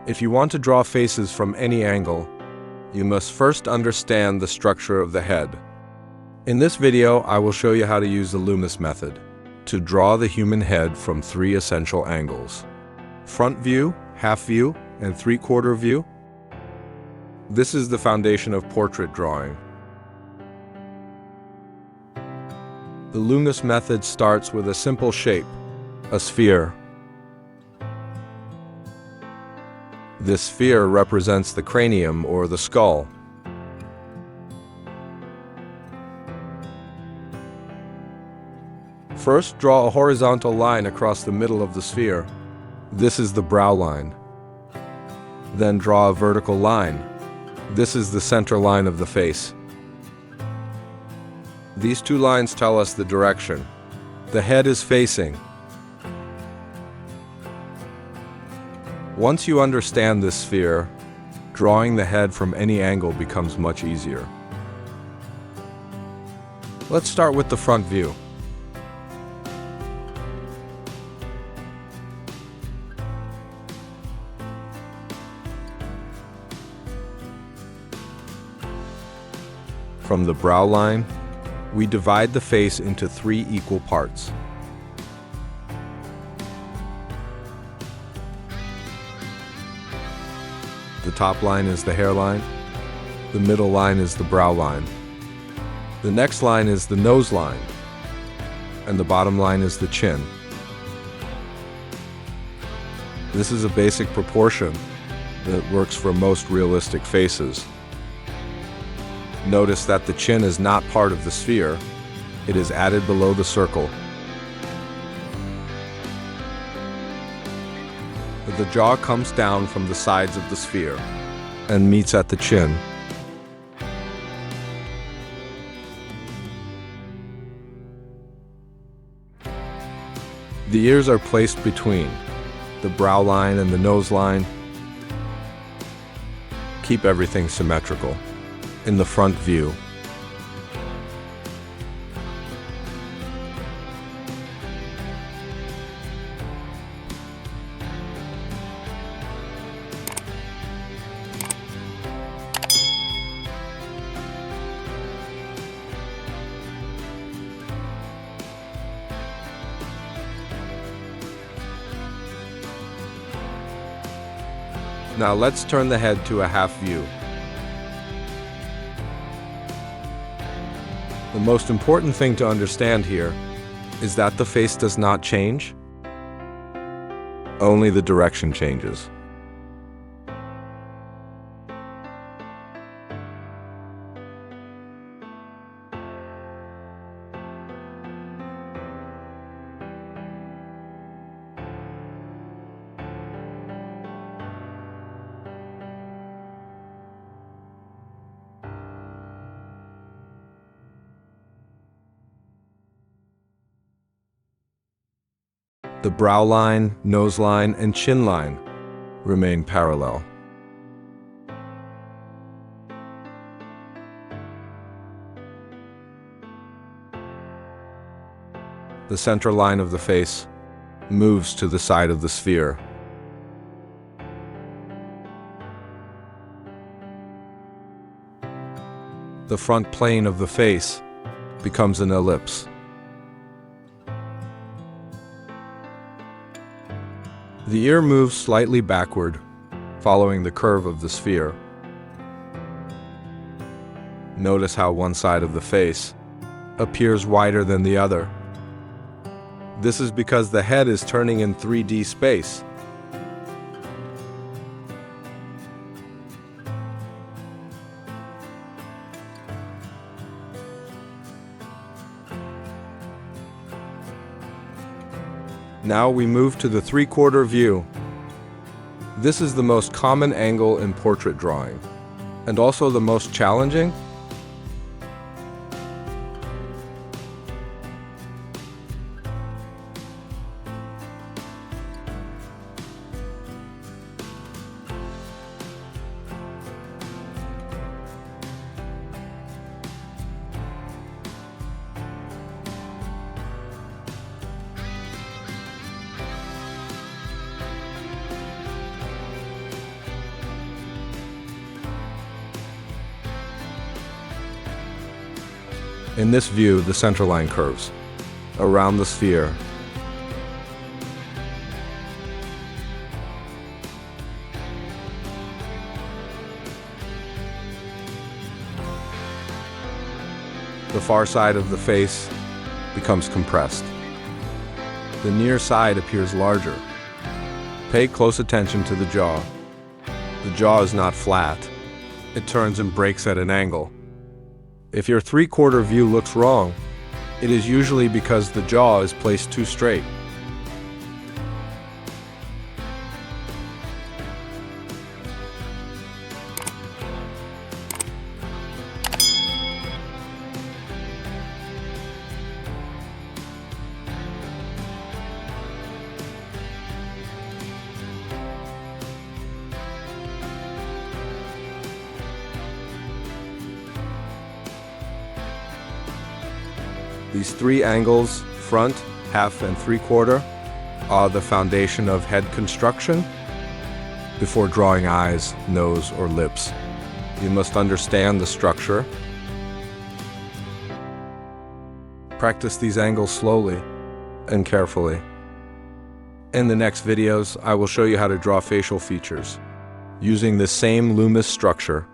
If you want to draw faces from any angle, you must first understand the structure of the head. In this video, I will show you how to use the Loomis method to draw the human head from three essential angles: front view, half view, and three-quarter view. This is the foundation of portrait drawing. The Loomis method starts with a simple shape, a sphere. This sphere represents the cranium or the skull. First, draw a horizontal line across the middle of the sphere. This is the brow line. Then draw a vertical line. This is the center line of the face. These two lines tell us the direction the head is facing. Once you understand this sphere, drawing the head from any angle becomes much easier. Let's start with the front view. From the brow line, we divide the face into three equal parts. The top line is the hairline, the middle line is the brow line, the next line is the nose line, and the bottom line is the chin. This is a basic proportion that works for most realistic faces. Notice that the chin is not part of the sphere. It is added below the circle. The jaw comes down from the sides of the sphere and meets at the chin. The ears are placed between the brow line and the nose line. Keep everything symmetrical. In the front view, now let's turn the head to a half view. The most important thing to understand here is that the face does not change, only the direction changes. The brow line, nose line, and chin line remain parallel. The center line of the face moves to the side of the sphere. The front plane of the face becomes an ellipse. The ear moves slightly backward, following the curve of the sphere. Notice how one side of the face appears wider than the other. This is because the head is turning in 3D space. Now we move to the three-quarter view. This is the most common angle in portrait drawing, and also the most challenging. In this view, the center line curves around the sphere. The far side of the face becomes compressed. The near side appears larger. Pay close attention to the jaw. The jaw is not flat. It turns and breaks at an angle. If your three-quarter view looks wrong, it is usually because the jaw is placed too straight. These three angles, front, half, and three-quarter, are the foundation of head construction. Before drawing eyes, nose, or lips, you must understand the structure. Practice these angles slowly and carefully. In the next videos, I will show you how to draw facial features using the same Loomis structure